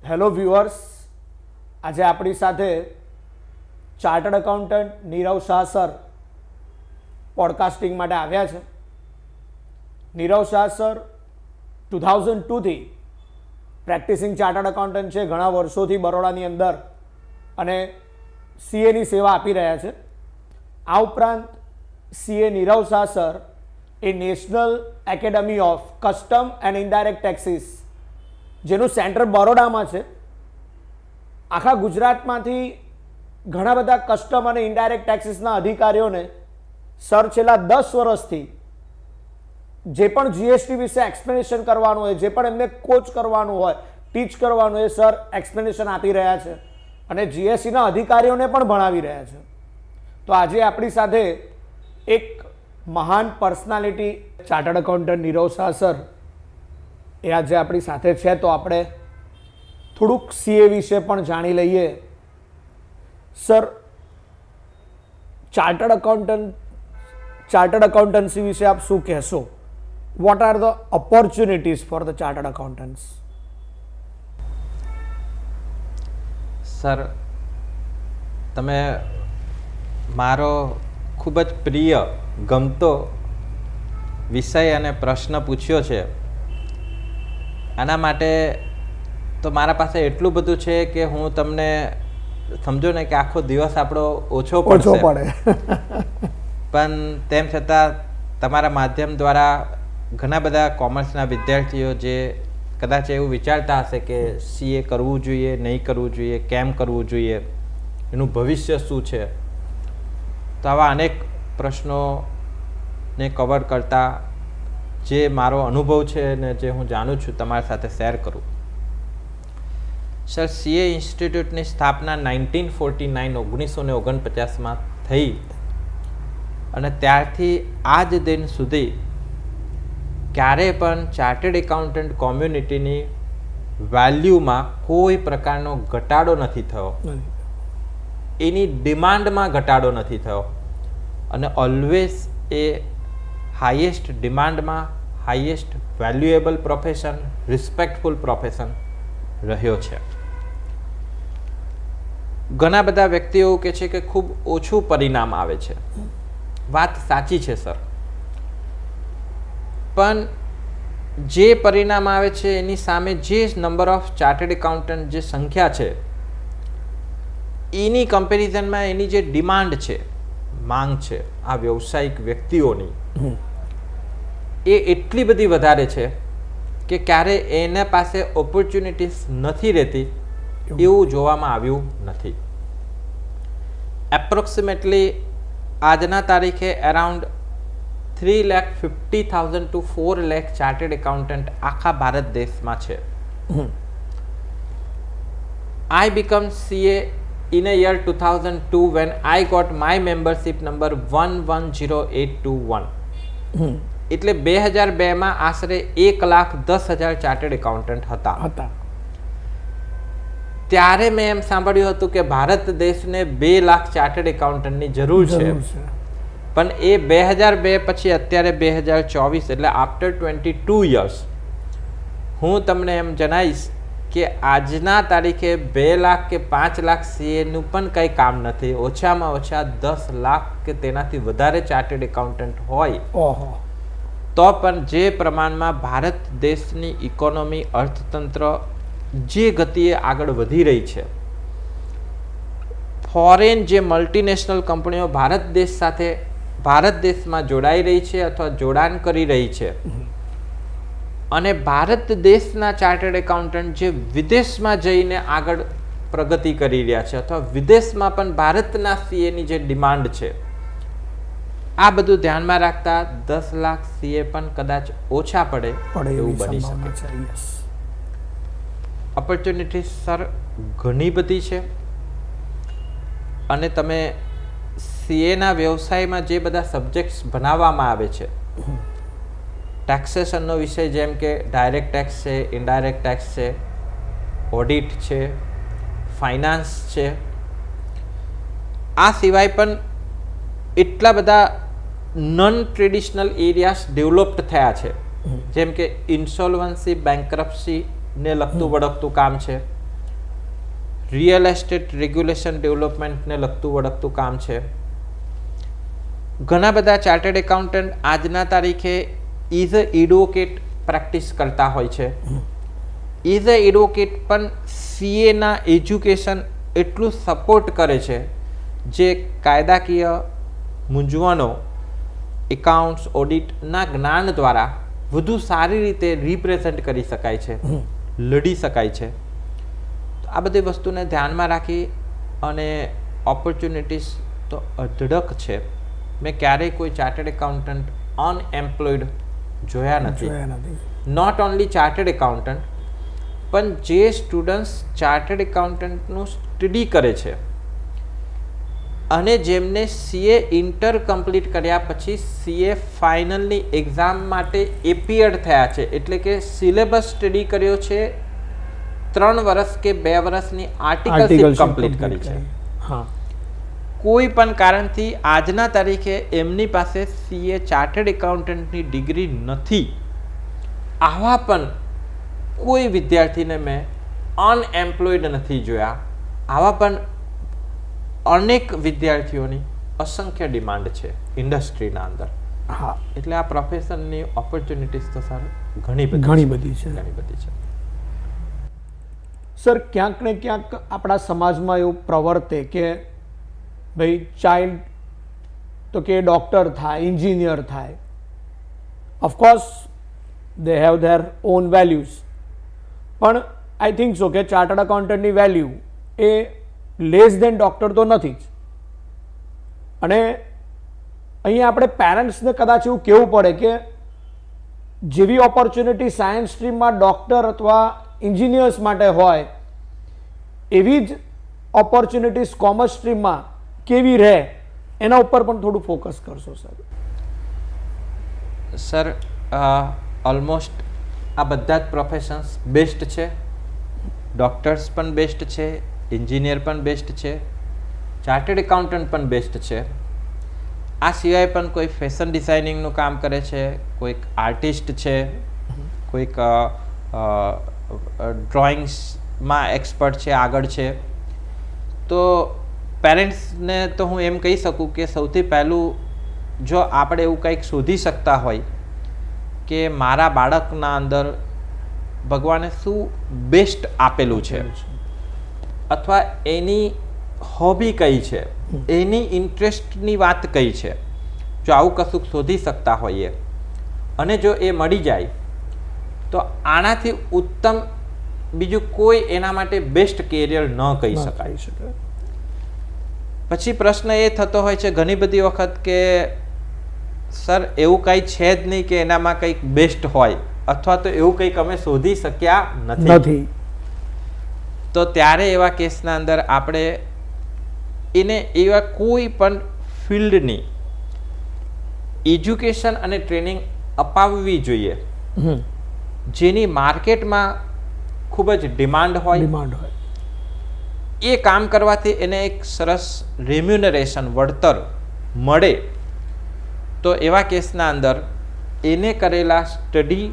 Hello viewers, આજે આપણી સાથે chartered accountant Nirav Shah sir podcasting માટે આવ્યા છે. નીરવ શાહ સર 2002થી પ્રેક્ટિસિંગ ચાર્ટર્ડ એકાઉન્ટન્ટ છે, ઘણા વર્ષોથી બરોડાની અંદર અને સીએની સેવા આપી રહ્યા છે. આ ઉપરાંત CA Nirav Shah sir A national academy of custom and indirect taxes, જેનું સેન્ટર બરોડામાં છે, આખા ગુજરાતમાંથી ઘણા બધા કસ્ટમ અને ઇનડાયરેક્ટ ટેક્સીસના અધિકારીઓને સર છેલ્લા 10 વર્ષથી જે પણ જીએસટી વિશે એક્સપ્લેનેશન કરવાનું હોય, જે પણ એમને કોચ કરવાનું હોય, ટીચ કરવાનું હોય, સર એક્સપ્લેનેશન આપી રહ્યા છે અને જીએસટીના અધિકારીઓને પણ ભણાવી રહ્યા છે. તો આજે આપણી સાથે એક મહાન personality chartered accountant Nirav Shah sir એ આજે આપણી સાથે છે. તો આપણે થોડુંક સીએ વિશે પણ જાણી લઈએ. સર, ચાર્ટર્ડ એકાઉન્ટન્સી વિશે આપ શું કહેશો? What are the opportunities for the chartered accountants? Sir, તમે મારો ખૂબ જ પ્રિય ગમતો વિષય અને પ્રશ્ન પૂછ્યો છે. આના માટે તો મારા પાસે એટલું બધું છે કે હું તમને સમજો ને કે આખો દિવસ આપણો ઓછો પડે. પણ તેમ છતાં તમારા માધ્યમ દ્વારા ઘણા બધા કોમર્સના વિદ્યાર્થીઓ જે કદાચ એવું વિચારતા હશે કે સીએ કરવું જોઈએ, નહીં કરવું જોઈએ, કેમ કરવું જોઈએ, એનું ભવિષ્ય શું છે, તો આવા અનેક પ્રશ્નોને કવર કરતા જે મારો અનુભવ છે ને જે હું જાણું છું તમારી સાથે શેર કરું. સર, સીએ ઇન્સ્ટિટ્યૂટની સ્થાપના 1949 થઈ અને ત્યારથી આજ દિન સુધી ક્યારેય પણ ચાર્ટર્ડ એકાઉન્ટન્ટ કોમ્યુનિટીની વેલ્યુમાં કોઈ પ્રકારનો ઘટાડો નથી થયો, એની ડિમાન્ડમાં ઘટાડો નથી થયો અને ઓલવેઝ એ હાઈએસ્ટ ડિમાન્ડમાં, highest valuable profession, respectful profession રહ્યો છે. ઘણા બધા વ્યક્તિઓ કહે છે કે ખૂબ ઓછું પરિણામ આવે છે. વાત સાચી છે સર, પણ જે પરિણામ આવે છે એની સામે જે નંબર ઓફ ચાર્ટર્ડ એકાઉન્ટન્ટ, જે સંખ્યા છે, એની કમ્પેરિઝનમાં એની જે ડિમાન્ડ છે, માંગ છે આ વ્યવસાયિક વ્યક્તિઓની, એ એટલી બધી વધારે છે કે ક્યારે એના પાસે ઓપોર્ચ્યુનિટીઝ નથી રહેતી એવું જોવામાં આવ્યું નથી. એપ્રોક્સિમેટલી આજના તારીખે around 3,50,000 to 4 lakh chartered accountant આખા ભારત દેશમાં છે. I became CA in a year 2002 when I got my membership number 110821. એટલે 2002માં આશરે 1,10,000 ચાર્ટર્ડ એકાઉન્ટન્ટ હતા. ત્યારે મેં એમ સાંભળ્યું હતું કે ભારત દેશને 2 લાખ ચાર્ટર્ડ એકાઉન્ટન્ટની જરૂર છે. પણ એ 2002 પછી અત્યારે 2024 એટલે આફ્ટર 22 years હું તમને એમ જણાવીશ કે આજના તારીખે 2 લાખ કે 5 લાખ સીએનું પણ કંઈ કામ નથી. ઓછામાં ઓછા 10 લાખ કે તેનાથી વધારે ચાર્ટર્ડ એકાઉન્ટન્ટ હોય તો પણ જે પ્રમાણમાં ભારત દેશની ઇકોનોમી, અર્થતંત્ર જે ગતિએ આગળ વધી રહી છે, ફોરેન જે મલ્ટીનેશનલ કંપનીઓ ભારત દેશમાં જોડાઈ રહી છે અથવા જોડાણ કરી રહી છે, અને ભારત દેશના ચાર્ટર્ડ એકાઉન્ટન્ટ જે વિદેશમાં જઈને આગળ પ્રગતિ કરી રહ્યા છે અથવા વિદેશમાં પણ ભારતના સીએની જે ડિમાન્ડ છે, આ બધું ધ્યાનમાં રાખતા 10 લાખ સીએ પણ કદાચ ઓછા પડે એવું બની શકે છે. ઓપોર્ચ્યુનિટીઝ સર ઘણી બધી છે અને તમે સીએના વ્યવસાયમાં જે બધા સબ્જેક્ટ્સ ભણાવવામાં આવે છે, ટેક્સેશનનો વિષય જેમ કે ડાયરેક્ટ ટેક્સ છે, ઇનડાયરેક્ટ ટેક્સ છે, ઓડિટ છે, ફાઇનાન્સ છે, આ સિવાય પણ એટલા બધા નોન ટ્રેડિશનલ એરિયાસ ડેવલપ્ડ થયા છે, જેમ કે ઇન્સોલ્વન્સી, બેન્કરપ્સી ને લગતું વળગતું કામ છે, રિયલ એસ્ટેટ રેગ્યુલેશન ડેવલપમેન્ટને લગતું વળગતું કામ છે. ઘણા બધા ચાર્ટર્ડ એકાઉન્ટન્ટ આજના તારીખે ઇઝ અ એડવોકેટ પ્રેક્ટિસ કરતા હોય છે. ઇઝ અ એડવોકેટ પણ સીએના એજ્યુકેશન એટલું સપોર્ટ કરે છે જે કાયદાકીય મૂંઝવણો એકાઉન્ટ્સ ઓડિટના જ્ઞાન દ્વારા વધુ સારી રીતે રિપ્રેઝેન્ટ કરી શકાય છે, લડી શકાય છે. આ બધી વસ્તુને ધ્યાનમાં રાખી અને ઓપોર્ચ્યુનિટીઝ તો અઢળક છે. મેં ક્યારેય કોઈ ચાર્ટર્ડ એકાઉન્ટન્ટ અનએમ્પ્લોયડ જોયા નથી. નોટ ઓનલી ચાર્ટર્ડ એકાઉન્ટન્ટ, પણ જે સ્ટુડન્ટ્સ ચાર્ટર્ડ એકાઉન્ટન્ટનું સ્ટડી કરે છે અને જેમને સીએ ઇન્ટર કમ્પ્લીટ કર્યા પછી સીએ ફાઇનલની એક્ઝામ માટે એપિયર્ડ થયા છે, એટલે કે સિલેબસ સ્ટડી કર્યો છે, 3 વર્ષ કે 2 વર્ષની આર્ટિકલશીપ કમ્પ્લીટ કરી છે. કોઈ પણ કારણથી આજના તારીખે એમની પાસે સીએ ચાર્ટર્ડ એકાઉન્ટન્ટની ડિગ્રી નથી. આવા પણ કોઈ વિદ્યાર્થીને મેં અનએમ્પ્લોયડ નથી જોયા. આવા પણ અનેક વિદ્યાર્થીઓની અસંખ્ય ડિમાન્ડ છે ઇન્ડસ્ટ્રીના અંદર. હા, એટલે આ પ્રોફેશનની ઓપોર્ચ્યુનિટીઝ તો સર ઘણી બધી છે. સર, ક્યાંક ને ક્યાંક આપણા સમાજમાં એવું પ્રવર્તે કે ભાઈ ચાઇલ્ડ તો કે ડૉક્ટર થાય, એન્જિનિયર થાય, of course they have there on values, પણ આઈ થિંક સો કે ચાર્ટર્ડ એકાઉન્ટન્ટની વેલ્યુ એ લેસ દેન ડૉક્ટર તો નથી જ. અને અહીંયા આપણે પેરેન્ટ્સને કદાચ એવું કહેવું પડે કે જેવી ઓપોર્ચ્યુનિટી સાયન્સ સ્ટ્રીમમાં ડૉક્ટર અથવા એન્જિનિયર્સ માટે હોય એવી જ ઓપોર્ચ્યુનિટીઝ કોમર્સ સ્ટ્રીમમાં કેવી રહે એના ઉપર પણ થોડું ફોકસ કરશો સર. સર, ઓલમોસ્ટ આ બધા જ પ્રોફેશન્સ બેસ્ટ છે. ડૉક્ટર્સ પણ બેસ્ટ છે, એન્જિનિયર પણ બેસ્ટ છે, ચાર્ટર્ડ એકાઉન્ટન્ટ પણ બેસ્ટ છે. આ સિવાય પણ કોઈ ફેશન ડિઝાઇનિંગનું કામ કરે છે, કોઈક આર્ટિસ્ટ છે, કોઈક ડ્રોઈંગ્સમાં એક્સપર્ટ છે, આગળ છે. તો પેરેન્ટ્સને તો હું એમ કહી શકું કે સૌથી પહેલું જો આપણે એવું કંઈક શોધી શકતા હોય કે મારા બાળકના અંદર ભગવાને શું બેસ્ટ આપેલું છે અથવા એની હોબી કઈ છે, એની ઇન્ટરેસ્ટની વાત કઈ છે, જો આવું કશુંક શોધી શકતા હોઈએ અને જો એ મળી જાય તો આનાથી ઉત્તમ બીજું કોઈ એના માટે બેસ્ટ કેરિયર ન કહી શકાય. પછી પ્રશ્ન એ થતો હોય છે ઘણી બધી વખત કે સર એવું કંઈ છે જ નહીં કે એનામાં કંઈક બેસ્ટ હોય અથવા તો એવું કંઈક અમે શોધી શક્યા નથી. તો ત્યારે એવા કેસના અંદર આપણે એને એવા કોઈ પણ ફિલ્ડની એજ્યુકેશન અને ટ્રેનિંગ અપાવવી જોઈએ જેની માર્કેટમાં ખૂબ જ ડિમાન્ડ હોય. એ કામ કરવાથી એને એક સરસ રેમ્યુનરેશન વળતર મળે. તો એવા કેસના અંદર એને કરેલા સ્ટડી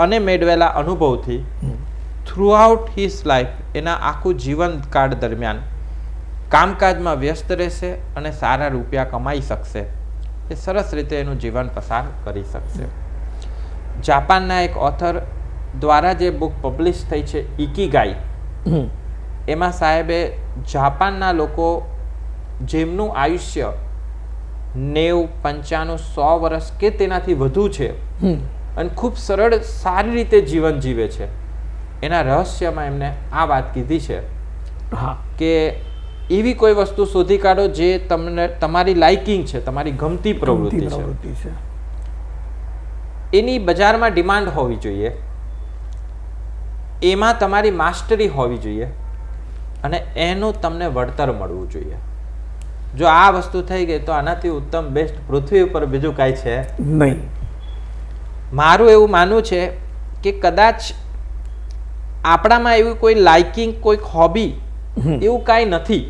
અને મેળવેલા અનુભવથી થ્રુઆઉટ હિઝ લાઈફ એના આખું જીવનકાળ દરમિયાન કામકાજમાં વ્યસ્ત રહેશે અને સારા રૂપિયા કમાઈ શકશે. એ સરસ રીતે એનું જીવન પસાર કરી શકશે. જાપાનના એક ઓથર દ્વારા જે બુક પબ્લિશ થઈ છે ઇકીગાઈ, એમાં સાહેબે જાપાનના લોકો જેમનું આયુષ્ય 90, 95, 100 વર્ષ કે તેનાથી વધુ છે અને ખૂબ સરળ સારી રીતે જીવન જીવે છે, એના રહસ્યમાં એમને આ વાત કીધી છે કે એવી કોઈ વસ્તુ શોધી કાઢો જે તમને તમારી લાઇકિંગ છે, તમારી ગમતી પ્રવૃત્તિ છે, એની બજારમાં ડિમાન્ડ હોવી જોઈએ, એમાં તમારી માસ્ટરી હોવી જોઈએ અને એનું તમને વળતર મળવું જોઈએ. જો આ વસ્તુ થઈ ગઈ તો આનાથી ઉત્તમ બેસ્ટ પૃથ્વી ઉપર બીજું કાંઈ છે નહીં. મારું એવું માનવું છે કે કદાચ આપણામાં એવું કોઈ લાઇકિંગ, કોઈક હોબી એવું કાંઈ નથી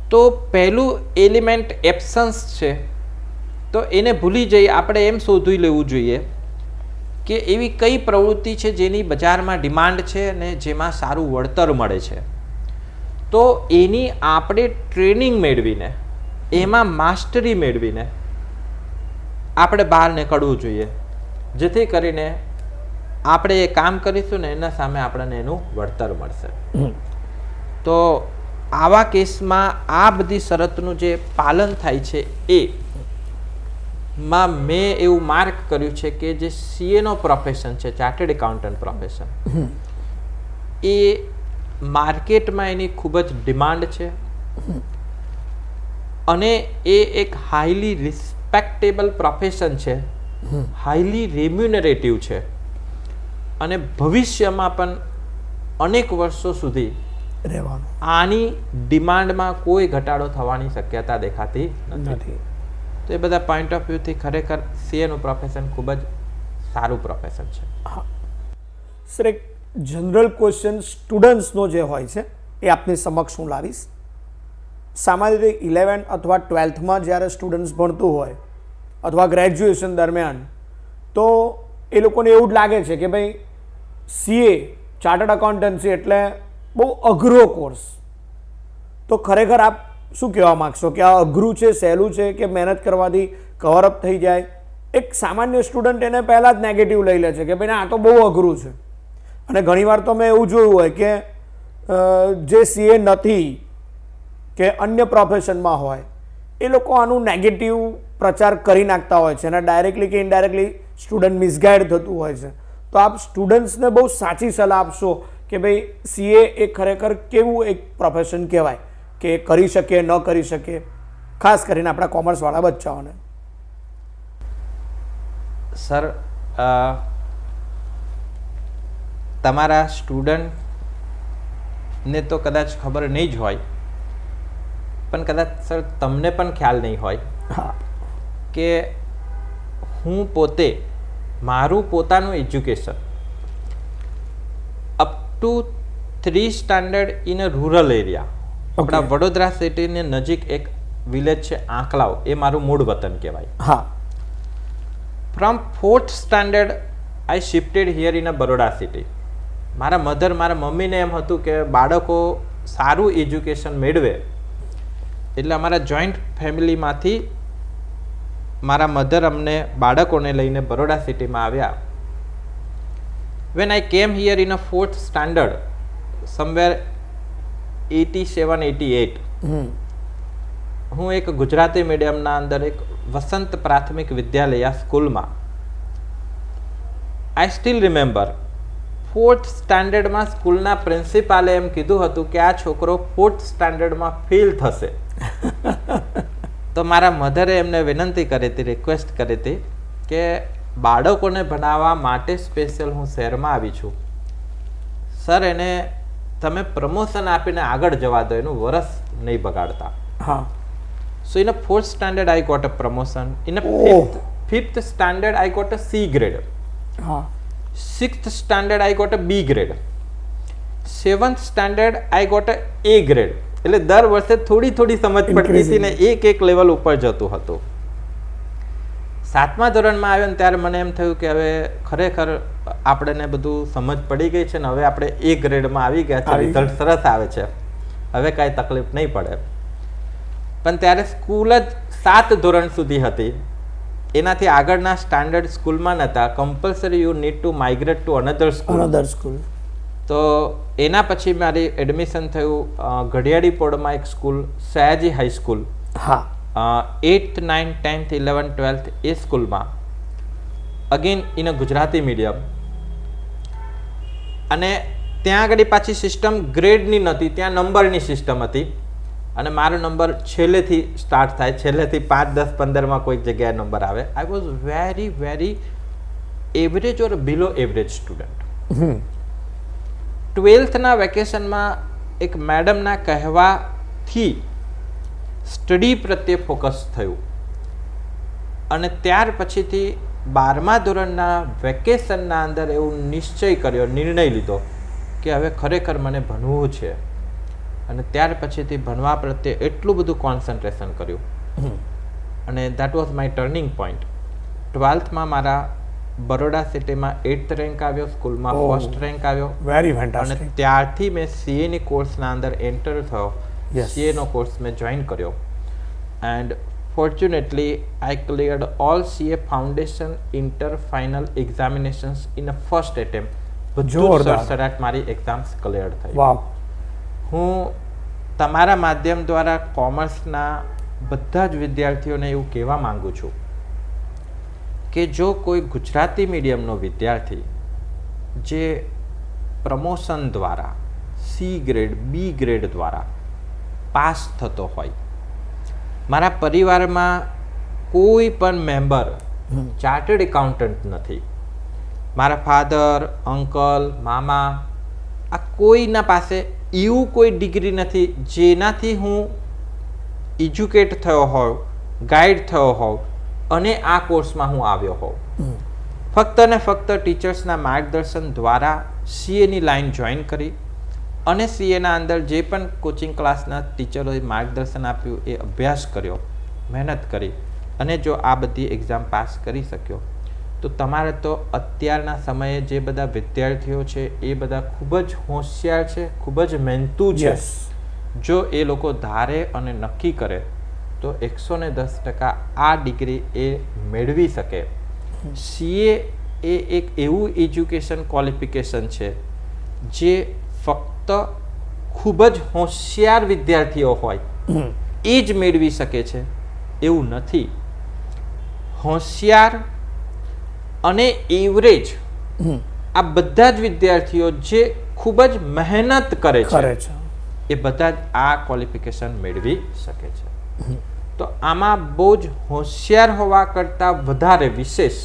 તો પહેલું એલિમેન્ટ એબ્સન્સ છે. તો એને ભૂલી જઈ આપણે એમ શોધી લેવું જોઈએ કે એવી કઈ પ્રવૃત્તિ છે જેની બજારમાં ડિમાન્ડ છે અને જેમાં સારું વળતર મળે છે, તો એની આપણે ટ્રેનિંગ મેળવીને એમાં માસ્ટરી મેળવીને આપણે બહાર નીકળવું જોઈએ, જેથી કરીને આપણે એ કામ કરીશું ને એના સામે આપણને એનું વળતર મળશે. તો આવા કેસમાં આ બધી શરતનું જે પાલન થાય છે એ માં મેં એવું માર્ક કર્યું છે કે જે સીએનો પ્રોફેશન છે, ચાર્ટર્ડ એકાઉન્ટન્ટ પ્રોફેશન, એ માર્કેટમાં એની ખૂબ જ ડિમાન્ડ છે અને એ એક હાઈલી રિસ્પેક્ટેબલ પ્રોફેશન છે, હાઈલી રેમ્યુનરેટિવ છે અને ભવિષ્યમાં પણ અનેક વર્ષો સુધી રહેવાનું આની ડિમાન્ડમાં કોઈ ઘટાડો થવાની શક્યતા દેખાતી નથી. તો એ બધા પોઈન્ટ ઓફ વ્યૂથી ખરેખર સીએનું પ્રોફેશન ખૂબ જ સારું પ્રોફેશન છે. સર, એક જનરલ ક્વેશ્ચન સ્ટુડન્ટ્સનો જે હોય છે એ આપની સમક્ષ હું લાવીશ. સામાન્ય રીતે 11 અથવા 12થમાં જ્યારે સ્ટુડન્ટ્સ ભણતું હોય અથવા ગ્રેજ્યુએશન દરમિયાન, તો એ લોકોને એવું જ લાગે છે કે ભાઈ સીએ ચાર્ટર્ડ અકાઉન્ટન્સી એટલે બહુ અઘરો કોર્સ. તો ખરેખર આપ શું કહેવા માગશો કે આ અઘરું છે, સહેલું છે કે મહેનત કરવાથી કવરઅપ થઈ જાય? એક સામાન્ય સ્ટુડન્ટ એને પહેલાં જ નેગેટિવ લઈ લે છે કે ભાઈ આ તો બહુ અઘરું છે. અને ઘણીવાર તો મેં એવું જોયું હોય કે જે સીએ નથી કે અન્ય પ્રોફેશનમાં હોય એ લોકો આનું નેગેટિવ પ્રચાર કરી નાખતા હોય છે અને ડાયરેક્ટલી કે ઇનડાયરેક્ટલી સ્ટુડન્ટ મિસગાઈડ થતું હોય છે. તો આપ સ્ટુડન્ટ્સને બહુ સાચી સલાહ આપશો કે ભાઈ સીએ એ ખરેખર કેવું એક પ્રોફેશન કહેવાય કે કરી શકે ન કરી શકે, ખાસ કરીને આપણા કોમર્સવાળા બચ્ચાઓને? સર, તમારા સ્ટુડન્ટને તો કદાચ ખબર નહીં જ હોય, પણ કદાચ સર તમને પણ ખ્યાલ નહીં હોય કે હું પોતે મારું પોતાનું education up to 3 standard in a rural area, આપણા વડોદરા સિટીની નજીક એક વિલેજ છે આંકલાવ, એ મારું મૂળ વતન કહેવાય. હા. From 4th standard I shifted here in a Baroda city. મારા મમ્મીને એમ હતું કે બાળકો સારું એજ્યુકેશન મેળવે, એટલે અમારા જોઈન્ટ ફેમિલીમાંથી મારા મધર અમને બાળકોને લઈને બરોડા સિટીમાં આવ્યા. વેન આઈ કેમ here in a 4th standard somewhere 87-88, હું એક ગુજરાતી મીડિયમના અંદર એક વસંત પ્રાથમિક વિદ્યાલય સ્કૂલમાં, આઈ સ્ટીલ રિમેમ્બર 4th સ્ટાન્ડર્ડમાં સ્કૂલના પ્રિન્સિપાલે એમ કીધું હતું કે આ છોકરો 4th સ્ટાન્ડર્ડમાં ફેલ થશે. તો મારા મધરે એમને વિનંતી કરી હતી, રિક્વેસ્ટ કરી હતી કે બાળકોને ભણાવવા માટે સ્પેશિયલ હું શહેરમાં આવી છું, સર એને તમે પ્રમોશન આપીને આગળ જવા દો, એનું વરસ નહીં બગાડતા. હા. So in a 4th standard I got a promotion. In a 5th standard I got a C grade. 6th standard I got a B grade. 7th standard I got a A grade. એટલે દર વર્ષે થોડી થોડી સમજ પડતી હતી ને એક લેવલ ઉપર જતું હતું. 7મા ધોરણમાં આવ્યો ને ત્યારે મને એમ થયું કે હવે ખરેખર આપણને બધું સમજ પડી ગઈ છે ને હવે આપણે A ગ્રેડમાં આવી ગયા છે, રિઝલ્ટ સરસ આવે છે, હવે કાંઈ તકલીફ નહીં પડે. પણ ત્યારે સ્કૂલ જ 7 ધોરણ સુધી હતી, એનાથી આગળના સ્ટાન્ડર્ડ સ્કૂલમાં નહોતા. Compulsory you need to migrate to another school. તો એના પછી મારી એડમિશન થયું ઘડિયાળીપોળમાં એક સ્કૂલ, સયાજી હાઈસ્કૂલ. હા. 8th, 9th, 10th, 11th, 12th એ સ્કૂલમાં, again in a Gujarati medium. અને ત્યાં આગળ પાછી સિસ્ટમ ગ્રેડની નહોતી, ત્યાં નંબરની સિસ્ટમ હતી. અને મારો નંબર છેલ્લેથી સ્ટાર્ટ થાય, છેલ્લેથી 5, 10, 15માં કોઈક જગ્યાએ નંબર આવે. I was very very average or below average student. 12થના વેકેશનમાં એક મેડમના કહેવાથી સ્ટડી પ્રત્યે ફોકસ થયું અને ત્યાર પછીથી 12મા ધોરણના વેકેશનના અંદર એવું નિર્ણય લીધો કે હવે ખરેખર મને ભણવું છે. અને ત્યાર પછીથી ભણવા પ્રત્યે એટલું બધું કોન્સન્ટ્રેશન કર્યું અને that was my turning point. 12થમાં મારા બરોડા સિટીમાં 8th રેન્ક આવ્યો, સ્કૂલમાં Oh. ફર્સ્ટ રેન્ક આવ્યો. વેરી અને ફેન્ટાસ્ટિક. ત્યારથી મેં સીએની કોર્સના અંદર એન્ટર થયો. Yes. સીએનો કોર્સ મેં જોઈન કર્યો and fortunately I cleared all CA foundation inter final examinations in a first attempt. બધું જોરદાર. સરસરાટ મારી એક્ઝામ્સ ક્લિયર થઈ. વાવ. હું તમારા માધ્યમ દ્વારા કોમર્સના બધા જ વિદ્યાર્થીઓને એવું કહેવા માંગુ છું કે જો કોઈ ગુજરાતી મીડિયમનો વિદ્યાર્થી જે પ્રમોશન દ્વારા સી ગ્રેડ બી ગ્રેડ દ્વારા પાસ થતો હોય, મારા પરિવારમાં કોઈ પણ મેમ્બર ચાર્ટર્ડ એકાઉન્ટન્ટ નથી. મારા ફાધર, અંકલ, મામા આ કોઈના પાસે એવું કોઈ ડિગ્રી નથી જેનાથી હું એજ્યુકેટ થયો હોઉં, ગાઈડ થયો હોઉં અને આ કોર્સમાં હું આવ્યો હોઉં. ફક્ત ને ફક્ત ટીચર્સના માર્ગદર્શન દ્વારા સીએની લાઈન જોઈન કરી અને સીએના અંદર જે પણ કોચિંગ ક્લાસના ટીચરોએ માર્ગદર્શન આપ્યું એ અભ્યાસ કર્યો, મહેનત કરી અને જો આ બધી એક્ઝામ પાસ કરી શક્યો તો તમારે તો અત્યારના સમયે જે બધા વિદ્યાર્થીઓ છે એ બધા ખૂબ જ હોશિયાર છે, ખૂબ જ મહેનતુ છે. યસ. જો એ લોકો ધારે અને નક્કી કરે તો 110% આ ડિગ્રી એ મેળવી શકે. સીએ એ એક એવું એજ્યુકેશન ક્વોલિફિકેશન છે જે ફક્ત ખૂબ જ હોશિયાર વિદ્યાર્થીઓ હોય એ જ મેળવી શકે છે એવું નથી. હોશિયાર અને એવરેજ આ બધા જ વિદ્યાર્થીઓ જે ખૂબ જ મહેનત કરે કરે છે છે. એ બધા જ આ ક્વોલિફિકેશન મેળવી શકે છે. તો આમાં બહુ જ હોશિયાર હોવા કરતાં વધારે વિશેષ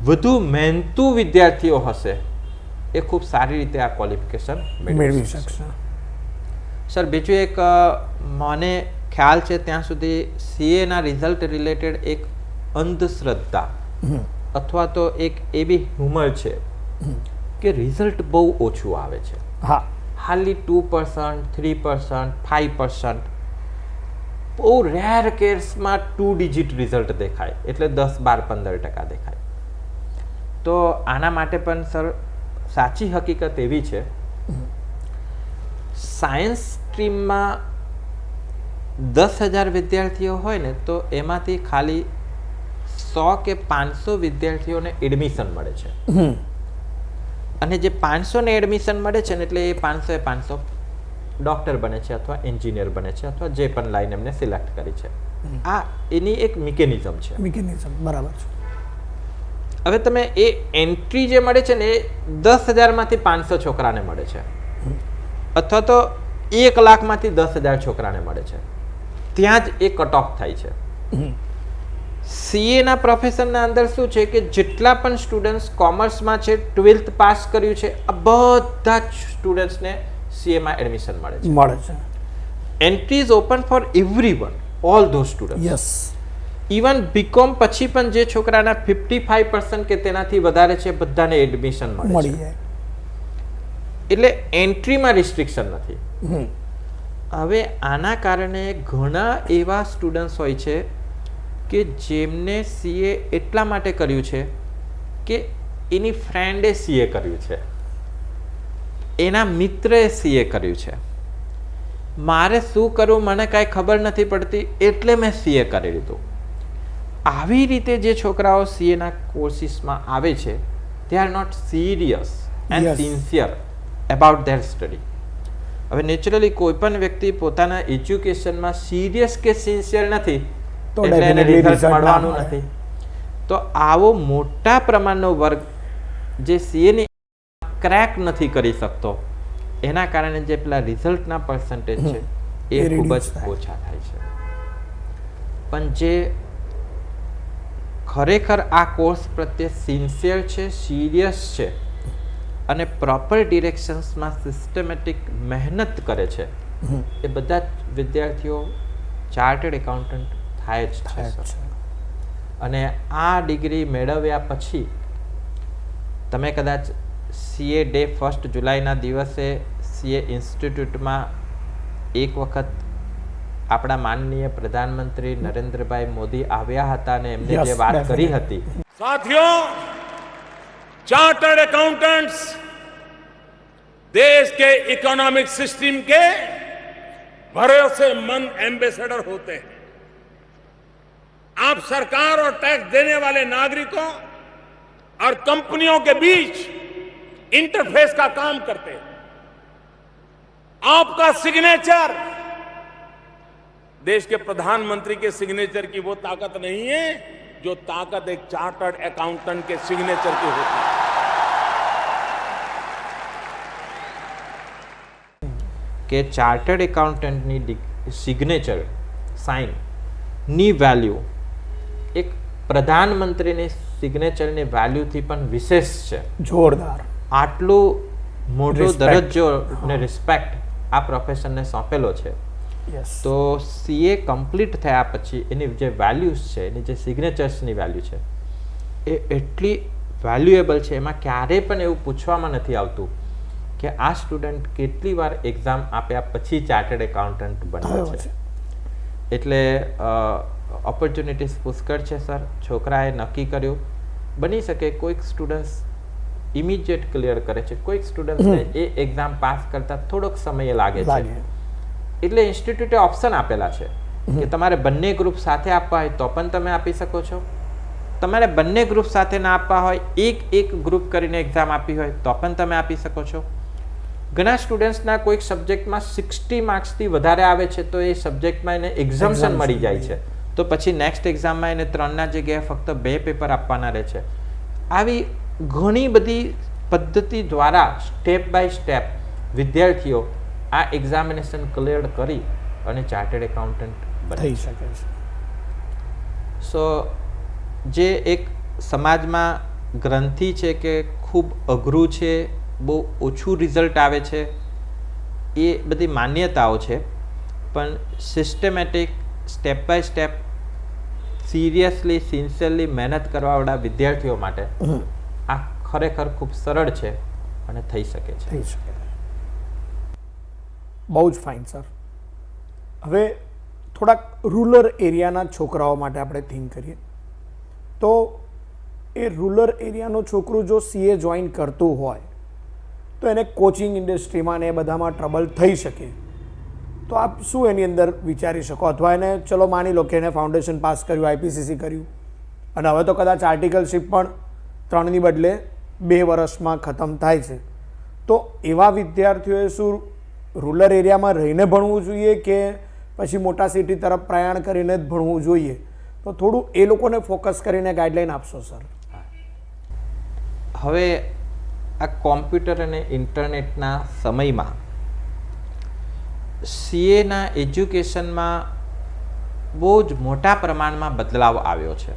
વધુ મહેનતુ વિદ્યાર્થીઓ હશે એ ખૂબ સારી રીતે આ ક્વોલિફિકેશન મેળવી શકશે. સર બીજું એક મને ખ્યાલ છે ત્યાં સુધી સીએના રિઝલ્ટ રિલેટેડ એક અંધશ્રદ્ધા અથવા તો એક એવી હ્યુમર છે કે રિઝલ્ટ બહુ ઓછું આવે છે. હા. હાર્ડલી 2%, 3%, 5%. બહુ રેર કેસમાં 2 ડિજિટ રિઝલ્ટ દેખાય, એટલે 10, 12, 15% દેખાય. તો આના માટે પણ સર સાચી હકીકત એવી છે, સાયન્સ સ્ટ્રીમમાં 10,000 વિદ્યાર્થીઓ હોય ને તો એમાંથી ખાલી 100 કે 500 વિદ્યાર્થીઓને એડમિશન મળે છે. અને જે 500 ને એડમિશન મળે છે ને એટલે એ 500 ડૉક્ટર બને છે અથવા એન્જિનિયર બને છે અથવા જે પણ લાઈન એમને સિલેક્ટ કરી છે. આ એની એક મિકેનિઝમ છે. મિકેનિઝમ બરાબર છે. હવે તમે એ એન્ટ્રી જે મળે છે ને એ 10,000માંથી 500 છોકરાને મળે છે અથવા તો 1 લાખમાંથી 10,000 છોકરાને મળે છે. ત્યાં જ એ કટ ઓફ થાય છે. સીએના પ્રોફેશનના અંદર શું છે કે જેટલા પણ સ્ટુડન્ટ્સ કોમર્સમાં છે, 12th પાસ કર્યું છે, આ બધા જ સ્ટુડન્ટ્સને સીએમાં એડમિશન મળે છે. મળે છે. Entry is open for everyone, all those students. Yes. Even BCom પછી પણ જે છોકરાના 55% કે તેનાથી વધારે છે બધાને એડમિશન મળે મળી છે. જાય. એટલે એન્ટ્રીમાં રિસ્ટ્રિક્શન નથી. હવે આના કારણે ઘણા એવા સ્ટુડન્ટ્સ હોય છે કે જેમને સીએ એટલા માટે કર્યું છે કે એની ફ્રેન્ડે સીએ કર્યું છે, એના મિત્રએ સીએ કર્યું છે. મારે શું કરવું મને કાંઈ ખબર નથી પડતી એટલે મેં સીએ કરી લીધું. આવી રીતે જે છોકરાઓ સીએના કોર્સિસમાં આવે છે they are not serious and Yes. sincere about their study. હવે નેચરલી કોઈ પણ વ્યક્તિ પોતાના એજ્યુકેશનમાં સિરિયસ કે સિન્સિયર નથી તો એટલે એને definitely રિઝલ્ટ result ના મળવાનું મળે. નથી. તો આવો મોટા પ્રમાણનો વર્ગ જે સીએની ક્રેક નથી કરી શકતો એના કારણે જે પેલા રિઝલ્ટના પર્સન્ટેજ છે એ એ ખૂબ reduce જ થાય. ઓછા થાય છે. પણ જે ખરેખર આ કોર્સ પ્રત્યે સિન્સિયર છે, સિરિયસ છે અને પ્રોપર ડિરેક્શન્સમાં સિસ્ટમેટિક મહેનત કરે છે એ બધા જ વિદ્યાર્થીઓ ચાર્ટર્ડ એકાઉન્ટન્ટ થાય જ છે સર. અને આ ડિગ્રી મેળવ્યા પછી તમે કદાચ સીએ ડે 1 જુલાઈના દિવસે સીએ ઇન્સ્ટિટ્યૂટમાં એક વખત આપણા માનનીય પ્રધાનમંત્રી નરેન્દ્રભાઈ મોદી આવ્યા હતા અને એમને Yes, જે વાત કરી definitely. હતી, साथियों, चार्टर्ड अकाउंटेंट्स देश के इकोनॉमिक सिस्टम के भरोसेमंद एम्बेसडर होते हैं। आप सरकार और टैक्स देने वाले नागरिकों और कंपनियों के बीच इंटरफेस का काम करते हैं। आपका सिग्नेचर देश के प्रधानमंत्री के सिग्नेचर की वो ताकत नहीं है जो ताकत एक चार्टर्ड अकाउंटेंट के सिग्नेचर की होती है। કે ચાર્ટર્ડ એકાઉન્ટન્ટની સિગ્નેચર સાઇનની વેલ્યુ એક પ્રધાનમંત્રીની સિગ્નેચરની વેલ્યુથી પણ વિશેષ છે. જોરદાર. આટલું મોટો Respect. દરજ્જો ને રિસ્પેક્ટ આ પ્રોફેશનને સોંપેલો છે. યસ. તો સીએ કમ્પ્લીટ થયા પછી એની જે વેલ્યુઝ છે, એની જે સિગ્નેચર્સની વેલ્યુ છે, એ એટલી વેલ્યુએબલ છે. એમાં ક્યારેય પણ એવું પૂછવામાં નથી આવતું કે આ સ્ટુડન્ટ કેટલી વાર એક્ઝામ આપ્યા પછી ચાર્ટર્ડ એકાઉન્ટન્ટ બન્યો છે. એટલે ઓપોર્ચ્યુનિટીઝ પુષ્કળ છે સર. છોકરાએ નક્કી કર્યું, બની શકે કોઈક સ્ટુડન્ટ્સ ઇમિડિયેટ ક્લિયર કરે છે, કોઈક સ્ટુડન્ટ્સને એ એક્ઝામ પાસ કરતા થોડોક સમય લાગે છે. એટલે ઇન્સ્ટિટ્યૂટે ઓપ્શન આપેલા છે કે તમારે બંને ગ્રુપ સાથે આપવા હોય તો પણ તમે આપી શકો છો. તમારે બંને ગ્રુપ સાથે ના આપવા હોય, એક ગ્રુપ કરીને એક્ઝામ આપી હોય તો પણ તમે આપી શકો છો. ઘણા સ્ટુડન્ટ્સના કોઈક સબ્જેક્ટમાં 60 માર્ક્સથી વધારે આવે છે તો એ સબ્જેક્ટમાં એને એક્ઝામ્શન મળી જાય છે, તો પછી નેક્સ્ટ એક્ઝામમાં એને 3ના જગ્યાએ ફક્ત 2 પેપર આપવાના રહે છે. આવી ઘણી બધી પદ્ધતિ દ્વારા સ્ટેપ બાય સ્ટેપ વિદ્યાર્થીઓ આ એક્ઝામિનેશન ક્લિયર કરી અને ચાર્ટર્ડ એકાઉન્ટન્ટ થઈ શકે છે. સો જે એક સમાજમાં ગ્રંથિ છે કે ખૂબ અઘરું છે, બહુ ઓછું રિઝલ્ટ આવે છે, એ બધી માન્યતાઓ છે. પણ systematic step by step seriously sincerely મહેનત કરવાવાળા વિદ્યાર્થીઓ માટે આ ખરેખર ખૂબ સરળ છે અને થઈ શકે છે. થઈ શકે. બહુ જ ફાઇન સર. હવે થોડાક રૂરલ એરિયાના છોકરાઓ માટે આપણે થિંક કરીએ તો એ રૂરલ એરિયાનો છોકરું જો સીએ જોઈન કરતું હોય તો એને કોચિંગ ઇન્ડસ્ટ્રીમાં ને એ બધામાં ટ્રબલ થઈ શકે. તો આપ શું એની અંદર વિચારી શકો? અથવા એને ચલો માની લો કે એને ફાઉન્ડેશન પાસ કર્યું, આઈપીસીસી કર્યું, અને હવે તો કદાચ આર્ટિકલશીપ પણ 3ની બદલે 2 વર્ષમાં ખતમ થાય છે. તો એવા વિદ્યાર્થીઓએ શું રૂરલ એરિયામાં રહીને ભણવું જોઈએ કે પછી મોટા સિટી તરફ પ્રયાણ કરીને જ ભણવું જોઈએ? તો થોડું એ લોકોને ફોકસ કરીને ગાઈડલાઈન આપશો સર. હવે આ કોમ્પ્યુટર અને ઇન્ટરનેટના સમયમાં સીએના એજ્યુકેશનમાં બહુ જ મોટા પ્રમાણમાં બદલાવ આવ્યો છે.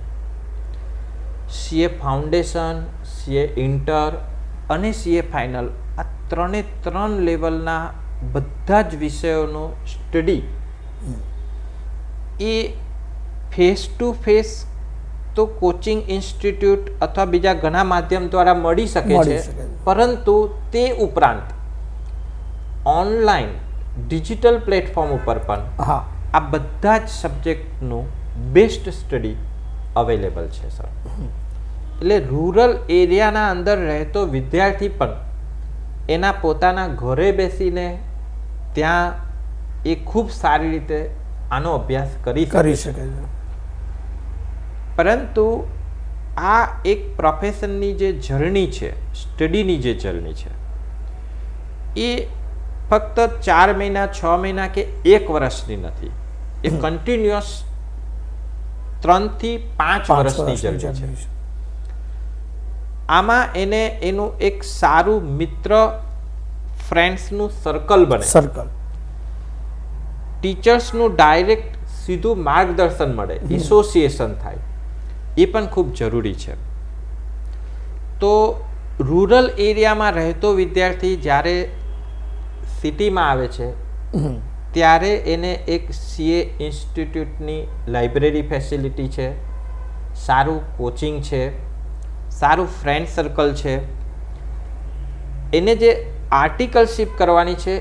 સીએ ફાઉન્ડેશન, સીએ ઇન્ટર અને સીએ ફાઇનલ, આ 3 લેવલના બધા જ વિષયોનું સ્ટડી એ ફેસ ટુ ફેસ તો કોચિંગ ઇન્સ્ટિટ્યૂટ અથવા બીજા ઘણા માધ્યમ દ્વારા મળી શકે છે, પરંતુ તે ઉપરાંત ઓનલાઈન ડિજિટલ પ્લેટફોર્મ ઉપર પણ આ બધા જ સબ્જેક્ટનું બેસ્ટ સ્ટડી અવેલેબલ છે સર. એટલે રૂરલ એરિયાના અંદર રહેતો વિદ્યાર્થી પણ એના પોતાના ઘરે બેસીને ત્યાં એ ખૂબ સારી રીતે આનો અભ્યાસ કરી શકે છે. પરંતુ આ એક પ્રોફેશનની જે જર્ની છે, સ્ટડીની જે જર્ની છે, એ ફક્ત 4 મહિના, 6 મહિના કે 1 વર્ષની નથી. એ કન્ટિન્યુઅસ 3 થી 5 વર્ષની જર્ની છે. આમાં એને એનું એક સારું મિત્ર, ફ્રેન્ડ્સનું સર્કલ બને, ટીચર્સનું ડાયરેક્ટ સીધું માર્ગદર્શન મળે, એસોસિએશન થાય, એ પણ ખૂબ જરૂરી છે. તો રૂરલ એરિયામાં રહેતો વિદ્યાર્થી જ્યારે સિટીમાં આવે છે ત્યારે એને એક સીએ ઇન્સ્ટિટ્યૂટની લાઇબ્રેરી ફેસિલિટી છે, સારું કોચિંગ છે, સારું ફ્રેન્ડ સર્કલ છે. એને જે આર્ટિકલશીપ કરવાની છે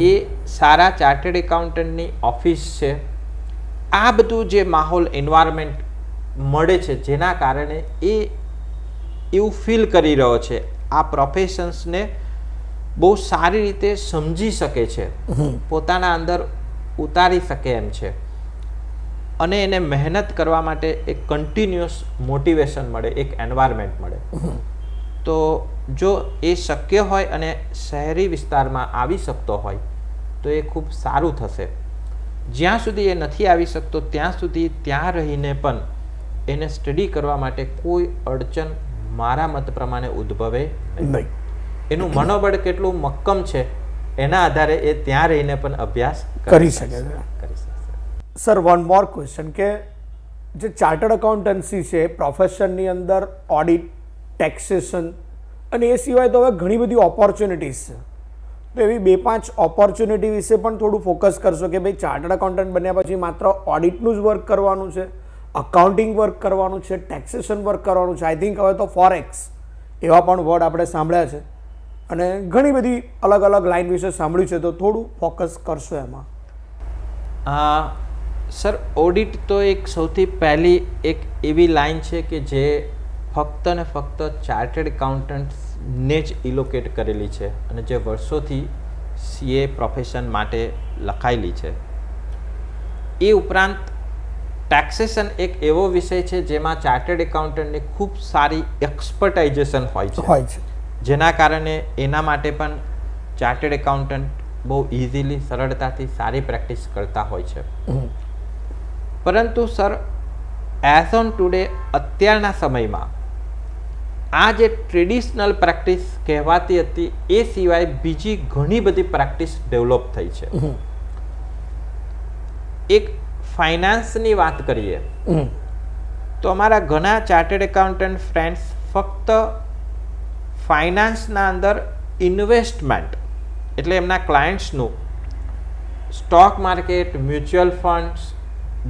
એ સારા ચાર્ટર્ડ એકાઉન્ટન્ટની ઓફિસ છે, આ બધું જે માહોલ એન્વાયરમેન્ટ મળે છે જેના કારણે એ એવું ફીલ કરી રહ્યો છે, આ પ્રોફેશન્સને બહુ સારી રીતે સમજી શકે છે, પોતાના અંદર ઉતારી શકે એમ છે, અને એને મહેનત કરવા માટે એક કન્ટિન્યુઅસ મોટિવેશન મળે, એક એન્વાયરમેન્ટ મળે. તો જો એ શક્ય હોય અને શહેરી વિસ્તારમાં આવી શકતો હોય તો એ ખૂબ સારું થશે. જ્યાં સુધી એ નથી આવી શકતો ત્યાં સુધી ત્યાં રહીને પણ એને સ્ટડી કરવા માટે કોઈ અડચણ મારા મત પ્રમાણે ઉદ્ભવે નહીં. એનું મનોબળ કેટલું મક્કમ છે એના આધારે એ ત્યાં રહીને પણ અભ્યાસ કરી શકે છે. કરી શકશે. સર, વન મોર ક્વેશ્ચન કે જે ચાર્ટર્ડ એકાઉન્ટન્સી છે પ્રોફેશનની અંદર ઓડિટ, ટેક્સેશન અને એ સિવાય તો હવે ઘણી બધી ઓપોર્ચ્યુનિટીઝ છે. તો એવી 2-5 ઓપોર્ચ્યુનિટી વિશે પણ થોડું ફોકસ કરશો કે ભાઈ ચાર્ટર્ડ એકાઉન્ટન્ટ બન્યા પછી માત્ર ઓડિટનું જ વર્ક કરવાનું છે, અકાઉન્ટિંગ વર્ક કરવાનું છે, ટેક્સેશન વર્ક કરવાનું છે. આઈ થિંક હવે તો ફોરેક્સ એવા પણ વર્ડ આપણે સાંભળ્યા છે અને ઘણી બધી અલગ અલગ લાઈન વિશે સાંભળ્યું છે. તો થોડું ફોકસ કરશો એમાં. સર, ઓડિટ તો એક સૌથી પહેલી એક એવી લાઈન છે કે જે ફક્ત ને ફક્ત ચાર્ટર્ડ એકાઉન્ટન્ટ્સને જ ઇલોકેટ કરેલી છે અને જે વર્ષોથી સીએ પ્રોફેશન માટે લખાયેલી છે. એ ઉપરાંત ટેક્સેશન એક એવો વિષય છે જેમાં ચાર્ટર્ડ એકાઉન્ટન્ટની ખૂબ સારી એક્સપર્ટાઇઝેશન હોય છે, જેના કારણે એના માટે પણ ચાર્ટર્ડ એકાઉન્ટન્ટ બહુ ઇઝીલી, સરળતાથી સારી પ્રેક્ટિસ કરતા હોય છે. પરંતુ સર, એઝ ઓન ટુડે અત્યારના સમયમાં આ જે ટ્રેડિશનલ પ્રેક્ટિસ કહેવાતી હતી એ સિવાય બીજી ઘણી બધી પ્રેક્ટિસ ડેવલપ થઈ છે. એક ફાઇનાન્સની વાત કરીએ તો અમારા ઘણા ચાર્ટર્ડ એકાઉન્ટન્ટ ફ્રેન્ડ્સ ફક્ત ફાઇનાન્સના અંદર ઇન્વેસ્ટમેન્ટ એટલે એમના ક્લાયન્ટ્સનું સ્ટોક માર્કેટ, મ્યુચ્યુઅલ ફંડ્સ,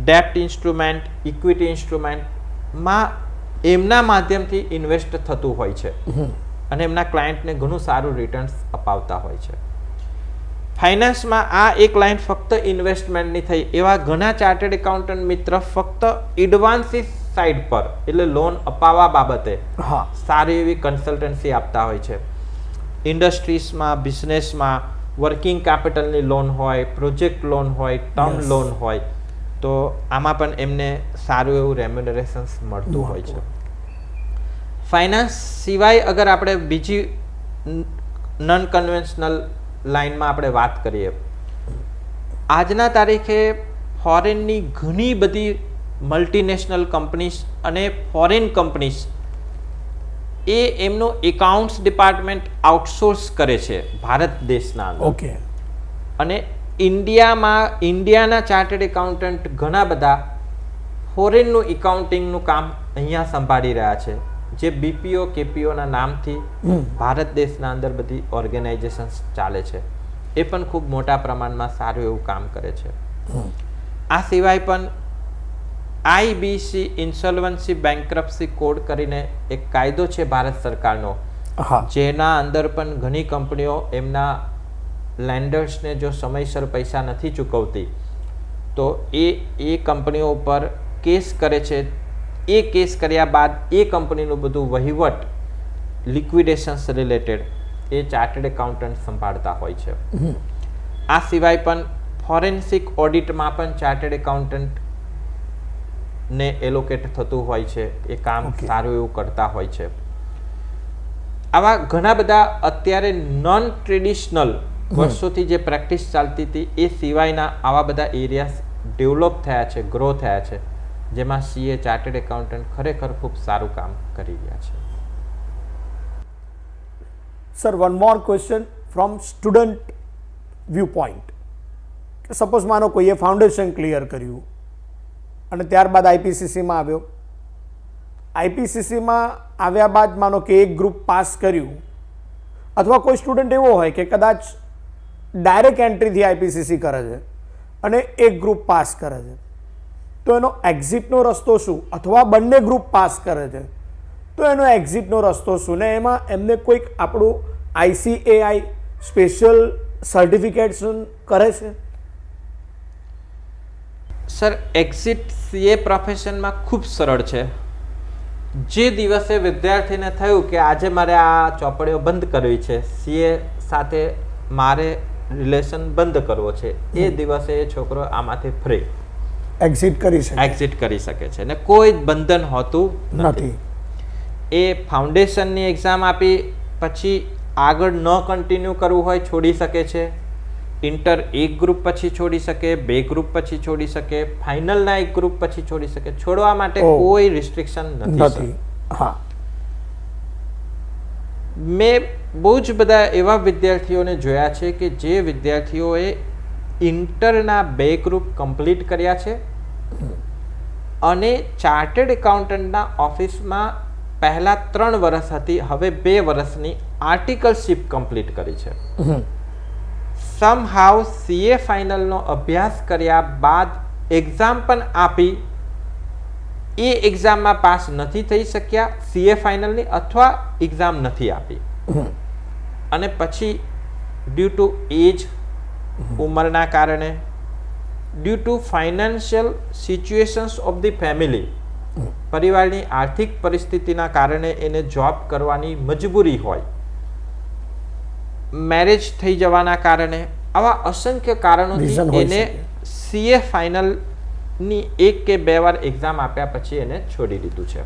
ડેપ્ટ ઇન્સ્ટ્રુમેન્ટ, ઇક્વિટી ઇન્સ્ટ્રુમેન્ટમાં એમના માધ્યમથી ઇન્વેસ્ટ થતું હોય છે અને એમના ક્લાયન્ટને ઘણું સારું રિટર્ન્સ અપાવતા હોય છે. ફાઇનાન્સમાં આ એક લાઈન ફક્ત ઇન્વેસ્ટમેન્ટની થઈ. એવા ઘણા ચાર્ટર્ડ એકાઉન્ટન્ટ મિત્ર ફક્ત એડવાન્સીસ સાઇડ પર એટલે લોન અપાવવા બાબતે સારી એવી કન્સલ્ટન્સી આપતા હોય છે. ઇન્ડસ્ટ્રીઝમાં, બિઝનેસમાં વર્કિંગ કેપિટલની લોન હોય, પ્રોજેક્ટ લોન હોય, ટર્મ લોન હોય, તો આમાં પણ એમને સારું એવું રેમ્યુનરેશન્સ મળતું હોય છે. ફાઇનાન્સ સિવાય અગર આપણે બીજી નોન કન્વેન્શનલ લાઇનમાં આપણે વાત કરીએ, આજના તારીખે ફોરેનની ઘણી બધી મલ્ટીનેશનલ કંપનીઝ અને ફોરેન કંપનીઝ એ એમનું એકાઉન્ટ્સ ડિપાર્ટમેન્ટ આઉટસોર્સ કરે છે ભારત દેશના અંદર. ઓકે. અને ઇન્ડિયાના ચાર્ટર્ડ એકાઉન્ટન્ટ ઘણા બધા ફોરેનનું એકાઉન્ટિંગનું કામ અહીંયા સંભાળી રહ્યા છે, જે બીપીઓ, કેપીઓના નામથી ભારત દેશના અંદર બધી ઓર્ગેનાઇઝેશન્સ ચાલે છે. એ પણ ખૂબ મોટા પ્રમાણમાં સારું એવું કામ કરે છે. આ સિવાય પણ આઈબીસી ઇન્સોલ્વન્સી બેન્ક્રપ્સી કોડ કરીને એક કાયદો છે ભારત સરકારનો, જેના અંદર પણ ઘણી કંપનીઓ એમના લેન્ડર્સને જો સમયસર પૈસા નથી ચૂકવતી તો એ કંપનીઓ ઉપર કેસ કરે છે. એ કેસ કર્યા બાદ એ કંપનીનું બધું વહીવટ, લિક્વિડેશન્સ રિલેટેડ એ ચાર્ટર્ડ એકાઉન્ટન્ટ સંભાળતા હોય છે. આ સિવાય પણ ફોરેન્સિક ઓડિટમાં પણ ચાર્ટર્ડ એકાઉન્ટન્ટને એલોકેટ થતું હોય છે. એ કામ સારું એવું કરતા હોય છે. આવા ઘણા બધા અત્યારે નોન ટ્રેડિશનલ વર્ષોથી જે પ્રેક્ટિસ ચાલતી હતી એ સિવાયના આવા બધા એરિયાસ ડેવલપ થયા છે, ગ્રો થયા છે, જેમાં સીએ ચાર્ટર્ડ એકાઉન્ટન્ટ ખરેખર ખૂબ સારું કામ કરી રહ્યા છે. Sir, one more question from student view point. Suppose માનો કોઈએ ફાઉન્ડેશન ક્લિયર કર્યું અને ત્યારબાદ આઈપીસીસીમાં આવ્યો. આઈપીસીસીમાં આવ્યા બાદ માનો કે એક ગ્રુપ પાસ કર્યું, અથવા કોઈ સ્ટુડન્ટ એવો હોય કે કદાચ ડાયરેક્ટ એન્ટ્રીથી આઈપીસીસી કરે છે અને એક ગ્રુપ પાસ કરે છે, તો એનો એક્ઝિટનો રસ્તો શું? અથવા બંને ગ્રુપ પાસ કરે છે તો એનો એક્ઝિટનો રસ્તો શું? ને એમાં એમને કોઈક આપણું આઈસીએઆઈ સ્પેશિયલ સર્ટિફિકેશન કરે છે? સર એક્ઝિટ સીએ પ્રોફેશનમાં ખૂબ સરળ છે. જે દિવસે વિદ્યાર્થીને થયું કે આજે મારે આ ચોપડીઓ બંધ કરવી છે, સીએ સાથે મારે રિલેશન બંધ કરવો છે, એ દિવસે એ છોકરો આમાંથી ફ્રી એક્ઝિટ કરી શકે એક્ઝિટ કરી શકે છે ને કોઈ જ બંધન હોતું નથી. એ ફાઉન્ડેશનની એક્ઝામ આપી પછી આગળ ન કન્ટિન્યુ કરવું હોય છોડી શકે છે. ઇન્ટર એક ગ્રુપ પછી છોડી શકે, 2 ગ્રુપ પછી છોડી શકે, ફાઇનલના એક ગ્રુપ પછી છોડી શકે. છોડવા માટે કોઈ રિસ્ટ્રિક્શન નથી. હા, મેં બહુ જ બધા એવા વિદ્યાર્થીઓને જોયા છે કે જે વિદ્યાર્થીઓએ ઇન્ટરના 2 ગ્રુપ કમ્પ્લીટ કર્યા છે અને ચાર્ટર્ડ એકાઉન્ટન્ટના ઓફિસમાં પહેલા 3 વર્ષ હતી, હવે 2 વર્ષની આર્ટિકલશીપ કમ્પ્લીટ કરી છે. સમહાઉ સીએ ફાઇનલનો અભ્યાસ કર્યા બાદ એક્ઝામ પણ આપી, એ એક્ઝામમાં પાસ નથી થઈ શક્યા સીએ ફાઇનલની, અથવા એક્ઝામ નથી આપી અને પછી ડ્યુ ટુ એજ, ઉંમરના કારણે, due to financial situations of the family, પરિવારની આર્થિક પરિસ્થિતિના કારણે એને જોબ કરવાની મજબૂરી હોય, મેરેજ થઈ જવાના કારણે, આવા અસંખ્ય કારણોથી એને સીએ ફાઇનલની 1 કે 2 વાર એક્ઝામ આપ્યા પછી એને છોડી દીધું છે.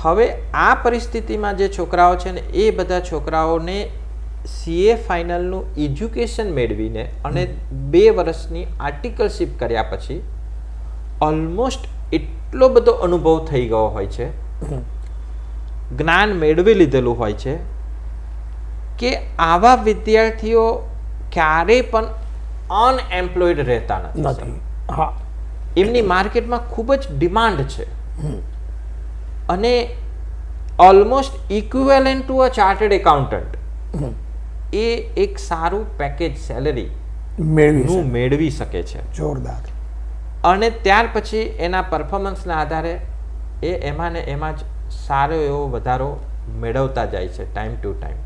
હવે આ પરિસ્થિતિમાં જે છોકરાઓ છે ને એ બધા છોકરાઓને સીએ ફાઇનલનું એજ્યુકેશન મેળવીને અને 2 વર્ષની આર્ટિકલશીપ કર્યા પછી ઓલમોસ્ટ એટલો બધો અનુભવ થઈ ગયો હોય છે, જ્ઞાન મેળવી લીધેલું હોય છે કે આવા વિદ્યાર્થીઓ ક્યારેય પણ અનએમ્પ્લોયડ રહેતા નથી. હા, એમની માર્કેટમાં ખૂબ જ ડિમાન્ડ છે અને almost equivalent to a chartered accountant એ એક સારું પેકેજ સેલરી મેળવી શકે છે. જોરદાર. અને ત્યાર પછી એના પરફોર્મન્સના આધારે એ એમાં ને એમાં જ સારો એવો વધારો મેળવતા જાય છે ટાઈમ ટુ ટાઈમ.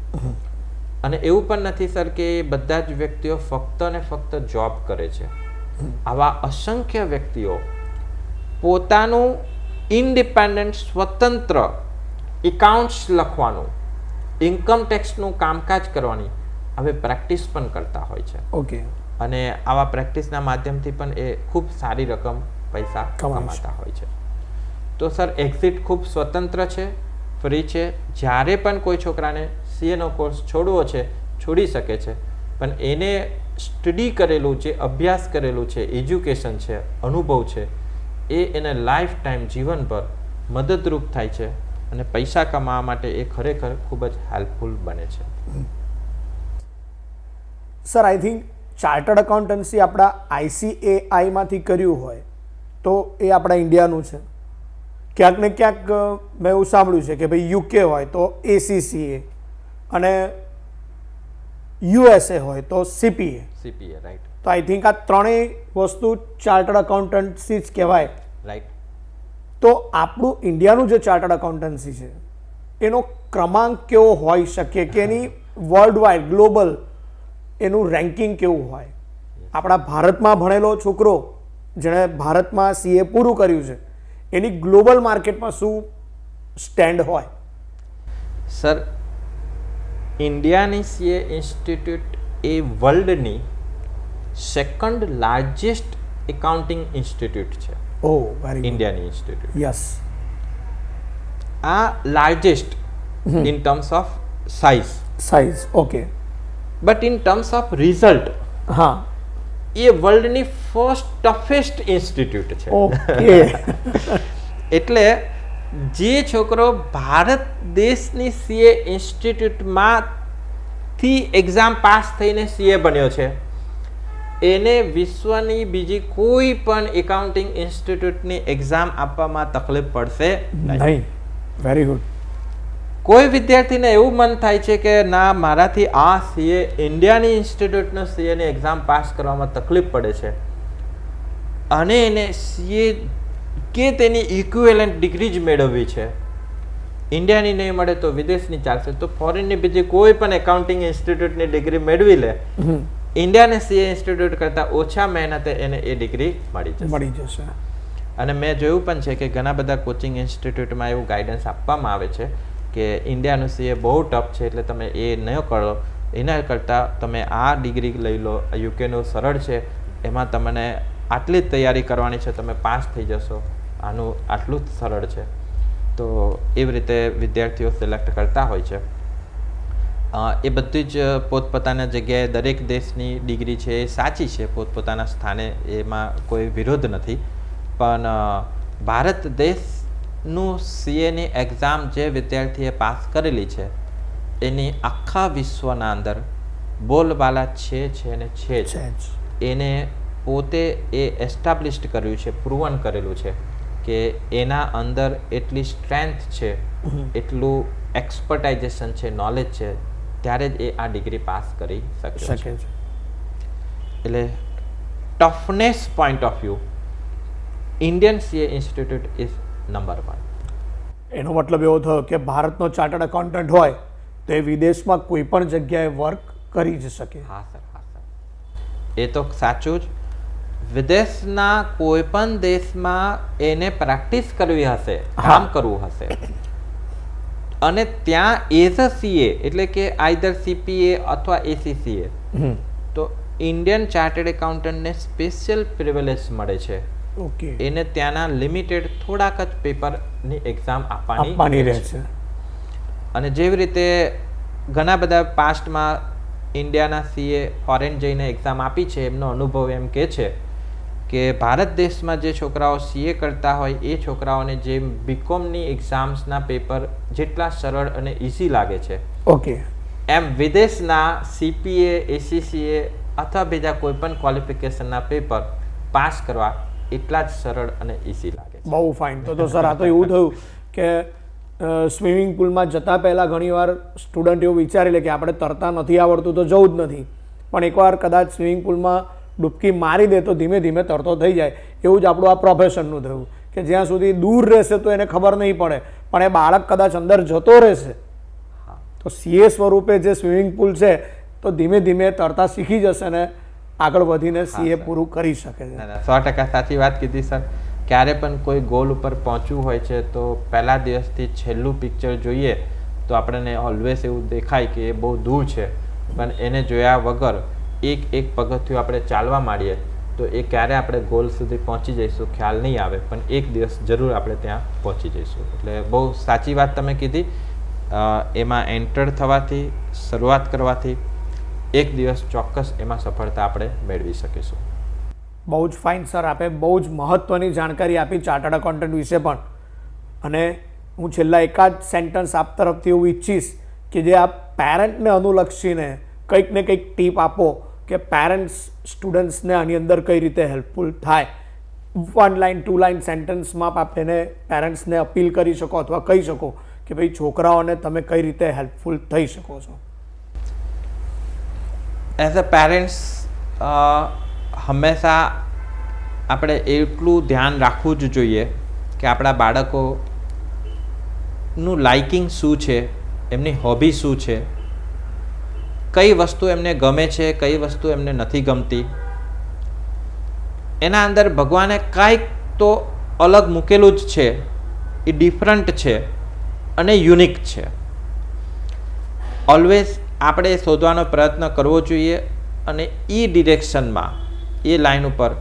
અને એવું પણ નથી સર કે બધા જ વ્યક્તિઓ ફક્ત ને ફક્ત જોબ કરે છે. આવા અસંખ્ય વ્યક્તિઓ પોતાનું ઇન્ડિપેન્ડન્ટ સ્વતંત્ર એકાઉન્ટ્સ લખવાનું, ઇન્કમ ટેક્સનું કામકાજ કરવાની હવે પ્રેક્ટિસ પણ કરતા હોય છે. ઓકે. અને આવા પ્રેક્ટિસના માધ્યમથી પણ એ ખૂબ સારી રકમ પૈસા કમાતા હોય છે. તો સર એક્ઝિટ ખૂબ સ્વતંત્ર છે, ફ્રી છે. જ્યારે પણ કોઈ છોકરાને સીએનો કોર્સ છોડવો છે છોડી શકે છે, પણ એને સ્ટડી કરેલું છે, અભ્યાસ કરેલું છે, એજ્યુકેશન છે, અનુભવ છે, એ એને લાઈફ ટાઈમ જીવનભર મદદરૂપ થાય છે અને પૈસા કમાવા માટે એ ખરેખર ખૂબ જ હેલ્પફુલ બને છે. Sir, I think chartered accountancy આપણા ICAI-માંથી કર્યું હોય તો એ આપણા ઇન્ડિયાનું છે. ક્યાંક ને ક્યાંક મેં એવું સાંભળ્યું છે કે ભાઈ UK હોય તો ACCA અને USA હોય તો CPA. રાઈટ. તો આઈ થિંક આ ત્રણેય વસ્તુ ચાર્ટર્ડ એકાઉન્ટન્સી જ કહેવાય. રાઈટ. તો આપણું ઇન્ડિયાનું જે ચાર્ટર્ડ એકાઉન્ટન્સી છે એનો ક્રમાંક કેવો હોઈ શકે કે એની વર્લ્ડ વાઇડ ગ્લોબલ એનું રેન્કિંગ કેવું હોય? આપણા ભારતમાં ભણેલો છોકરો જેણે ભારતમાં CA પૂરું કર્યું છે એની ગ્લોબલ માર્કેટમાં શું સ્ટેન્ડ હોય? સર, ઇન્ડિયાની સીએ ઇન્સ્ટિટ્યૂટ એ વર્લ્ડની સેકન્ડ લાર્જેસ્ટ એકાઉન્ટિંગ ઇન્સ્ટિટ્યૂટ છે. ઓહ, વેરી ઇન્ડિયાની ઇન્સ્ટિટ્યૂટ. યસ. આ largest in terms of size. Okay. But in terms of result હા, એ વર્લ્ડની ફર્સ્ટ ટફેસ્ટ ઇન્સ્ટિટ્યૂટ છે. ઓકે. એટલે જે છોકરો ભારત દેશની સીએ ઇન્સ્ટિટ્યૂટમાંથી એક્ઝામ પાસ થઈને સીએ બન્યો છે એને વિશ્વની બીજી કોઈ પણ એકાઉન્ટિંગ ઇન્સ્ટિટ્યૂટની એક્ઝામ આપવામાં તકલીફ પડશે નહીં. Very good. કોઈ વિદ્યાર્થીને એવું મન થાય છે કે ના, મારાથી આ સીએ ઇન્ડિયાની ઇન્સ્ટિટ્યૂટનો સીએની એક્ઝામ પાસ કરવામાં તકલીફ પડે છે અને એને સીએ કે તેની ઇક્વિવેલન્ટ ડિગ્રી જ મેળવવી છે, ઇન્ડિયાની નહીં મળે તો વિદેશની ચાલશે, તો ફોરેનની બીજી કોઈ પણ એકાઉન્ટિંગ ઇન્સ્ટિટ્યૂટની ડિગ્રી મેળવી લે, ઇન્ડિયાને સીએ ઇન્સ્ટિટ્યૂટ કરતાં ઓછા મહેનતે એને એ ડિગ્રી મળી જશે. અને મેં જોયું પણ છે કે ઘણા બધા કોચિંગ ઇન્સ્ટિટ્યૂટમાં એવું ગાઈડન્સ આપવામાં આવે છે કે ઇન્ડિયાનું સીએ બહુ ટફ છે એટલે તમે એ ન કરો, એના કરતાં તમે આ ડિગ્રી લઈ લો, યુકેનું સરળ છે, એમાં તમને આટલી જ તૈયારી કરવાની છે, તમે પાસ થઈ જશો, આનું આટલું જ સરળ છે. તો એવી રીતે વિદ્યાર્થીઓ સિલેક્ટ કરતા હોય છે. એ બધી જ પોતપોતાના જગ્યાએ દરેક દેશની ડિગ્રી છે એ સાચી છે પોતપોતાના સ્થાને, એમાં કોઈ વિરોધ નથી. પણ ભારત દેશનું સીએની એક્ઝામ જે વિદ્યાર્થીએ પાસ કરેલી છે એની આખા વિશ્વના અંદર બોલબાલા છે ને છે જ. એને પોતે એ એસ્ટાબ્લિશ્ડ કર્યું છે, પ્રૂવન કરેલું છે કે એના અંદર એટલી સ્ટ્રેન્થ છે, એટલું એક્સપર્ટાઇઝેશન છે, નોલેજ છે, ત્યારે જ એ આ ડિગ્રી પાસ કરી શકે છે. એટલે toughness point of view Indian CA institute is number 1. એનો મતલબ એવો થયો કે ભારતનો ચાર્ટર્ડ એકાઉન્ટન્ટ હોય તો એ વિદેશમાં કોઈ પણ જગ્યાએ વર્ક કરી જ શકે. હા સર, એ તો સાચું જ. વિદેશના કોઈ પણ દેશમાં એને પ્રેક્ટિસ કરવી હશે, કામ કરવું હશે, અને ત્યાં એઝ અ સીએ એટલે કે આઈધર સીપીએ અથવા એસીસીએ, તો ઇન્ડિયન ચાર્ટર્ડ એકાઉન્ટન્ટને સ્પેશિયલ પ્રિવિલેજ મળે છે. એને ત્યાંના લિમિટેડ થોડાક જ પેપરની એક્ઝામ આપવાની રહે છે. અને જેવી રીતે ઘણા બધા પાસ્ટમાં ઇન્ડિયાના સીએ ફોરેન જઈને એક્ઝામ આપી છે, એમનો અનુભવ એમ કહે છે કે ભારત દેશમાં જે છોકરાઓ સીએ કરતા હોય એ છોકરાઓને જે બીકોમની એક્ઝામ્સના પેપર જેટલા સરળ અને ઇઝી લાગે છે, એમ વિદેશના સીપીએ, એસીસીએ અથવા બીજા કોઈ પણ ક્વોલિફિકેશનના પેપર પાસ કરવા એટલા જ સરળ અને ઇઝી લાગે છે. બહુ ફાઇન. તો સર આ તો એવું થયું કે સ્વિમિંગ પુલમાં જતાં પહેલાં ઘણીવાર સ્ટુડન્ટ એવું વિચારી લે કે આપણે તરતા નથી આવડતું તો જવું જ નથી, પણ એકવાર કદાચ સ્વિમિંગ પુલમાં ડૂબકી મારી દે તો ધીમે ધીમે તરતો થઈ જાય. એવું જ આપણું આ પ્રોફેશનનું થયું કે જ્યાં સુધી દૂર રહેશે તો એને ખબર નહીં પડે, પણ એ બાળક કદાચ અંદર જતો રહેશે તો સીએ સ્વરૂપે જે સ્વિમિંગ પુલ છે તો ધીમે ધીમે તરતા શીખી જશે ને આગળ વધીને સીએ પૂરું કરી શકે છે. 100% સાચી વાત કીધી સર. ક્યારે પણ કોઈ ગોલ ઉપર પહોંચવું હોય છે તો પહેલા દિવસથી છેલ્લું પિક્ચર જોઈએ તો આપણને ઓલવેઝ એવું દેખાય કે એ બહુ દૂર છે, પણ એને જોયા વગર એક પગથિયું આપણે ચાલવા માંડીએ તો એ ક્યારે આપણે ગોલ સુધી પહોંચી જઈશું ખ્યાલ નહીં આવે, પણ એક દિવસ જરૂર આપણે ત્યાં પહોંચી જઈશું. એટલે બહુ સાચી વાત તમે કીધી. એમાં એન્ટર થવાથી, શરૂઆત કરવાથી એક દિવસ ચોક્કસ એમાં સફળતા આપણે મેળવી શકીશું. બહુ જ ફાઇન સર, આપે બહુ જ મહત્ત્વની જાણકારી આપી ચાર્ટર્ડ એકાઉન્ટન્ટ વિશે પણ. અને હું છેલ્લા એકાદ સેન્ટન્સ આપ તરફથી એવું ઈચ્છીશ કે જે આપ પેરેન્ટને અનુલક્ષીને કંઈક ને કંઈક ટીપ આપો કે પેરેન્ટ્સ સ્ટુડન્ટ્સને આની અંદર કઈ રીતે હેલ્પફુલ થાય. 1 લાઇન 2 લાઇન સેન્ટન્સમાં આપ એને પેરેન્ટ્સને અપીલ કરી શકો અથવા કહી શકો કે ભાઈ છોકરાઓને તમે કઈ રીતે હેલ્પફુલ થઈ શકો છો. એઝ અ પેરેન્ટ્સ હંમેશા આપણે એટલું ધ્યાન રાખવું જ જોઈએ કે આપણા બાળકોનું લાઇકિંગ શું છે, એમની હોબી શું છે, કઈ વસ્તુ એમને ગમે છે, કઈ વસ્તુ એમને નથી ગમતી. એના અંદર ભગવાને કાંઈક તો અલગ મૂકેલું જ છે, એ ડિફરન્ટ છે અને યુનિક છે. ઓલવેઝ આપણે શોધવાનો પ્રયત્ન કરવો જોઈએ અને એ ડિરેક્શનમાં, એ લાઈન ઉપર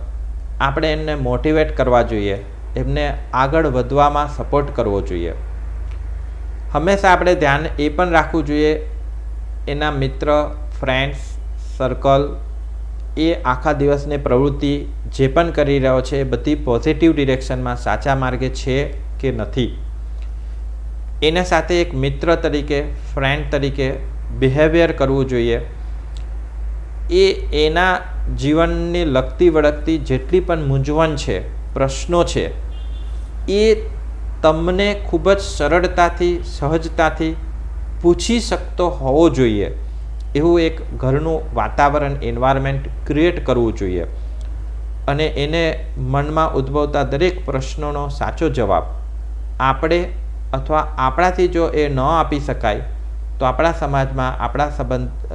આપણે એમને મોટિવેટ કરવા જોઈએ, એમને આગળ વધવામાં સપોર્ટ કરવો જોઈએ. હંમેશા આપણે ધ્યાન એ પણ રાખવું જોઈએ એના મિત્ર, ફ્રેન્ડ્સ, સર્કલ એ આખા દિવસની પ્રવૃત્તિ જે પણ કરી રહ્યો છે એ બધી પોઝિટિવ ડિરેક્શનમાં સાચા માર્ગે છે કે નથી. એના સાથે એક મિત્ર તરીકે, ફ્રેન્ડ તરીકે બિહેવિયર કરવું જોઈએ. એના જીવનને લગતી વળગતી જેટલી પણ મૂંઝવણ છે, પ્રશ્નો છે, એ તમને ખૂબ જ સરળતાથી, સહજતાથી પૂછી શકતો હોવો જોઈએ. એવું એક ઘરનું વાતાવરણ, એન્વાયરમેન્ટ ક્રિએટ કરવું જોઈએ. અને એને મનમાં ઉદ્ભવતા દરેક પ્રશ્નોનો સાચો જવાબ આપણે અથવા આપણાથી જો એ ન આપી શકાય તો આપણા સમાજમાં, આપણા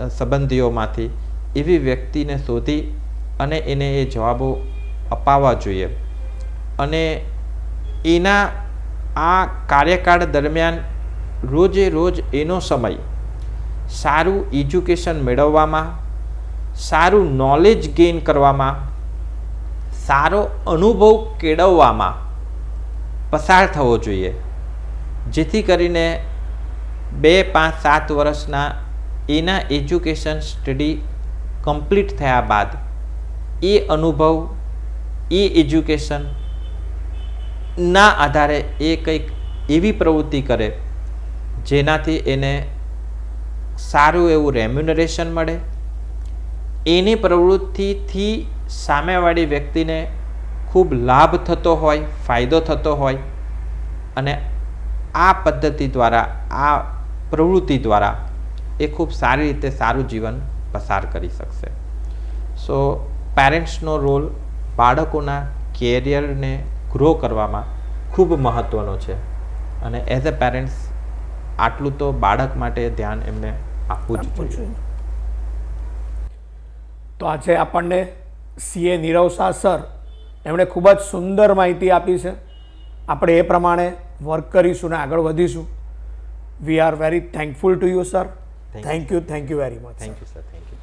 સંબંધીઓમાંથી એવી વ્યક્તિને શોધી અને એને એ જવાબો અપાવવા જોઈએ. અને એના આ કાર્યકાળ દરમિયાન રોજે રોજ એનો સમય સારું એજ્યુકેશન મેળવવામાં, સારું નોલેજ ગેઇન કરવામાં, સારો અનુભવ કેળવવામાં પસાર થવો જોઈએ, જેથી કરીને 2, 5, 7 વર્ષના એના એજ્યુકેશન સ્ટડી કમ્પ્લીટ થયા બાદ એ અનુભવ, એ એજ્યુકેશનના આધારે એ કંઈક એવી પ્રવૃત્તિ કરે જેનાથી એને સારું એવું રેમ્યુનરેશન મળે, એની પ્રવૃત્તિથી સામેવાળી વ્યક્તિને ખૂબ લાભ થતો હોય, ફાયદો થતો હોય, અને આ પદ્ધતિ દ્વારા, આ પ્રવૃત્તિ દ્વારા એ ખૂબ સારી રીતે સારું જીવન પસાર કરી શકશે. સો પેરેન્ટ્સનો રોલ બાળકોના કેરિયરને ગ્રો કરવામાં ખૂબ મહત્ત્વનો છે, અને એઝ અ પેરેન્ટ્સ આટલું તો બાળક માટે ધ્યાન એમને આપવું જ જોઈએ. તો આજે આપણને સીએ નીરવ શાહ સર એમણે ખૂબ જ સુંદર માહિતી આપી છે. આપણે એ પ્રમાણે વર્ક કરીશું ને આગળ વધીશું. We are very thankful to you sir. Thank you very much. Thank you sir. Thank you.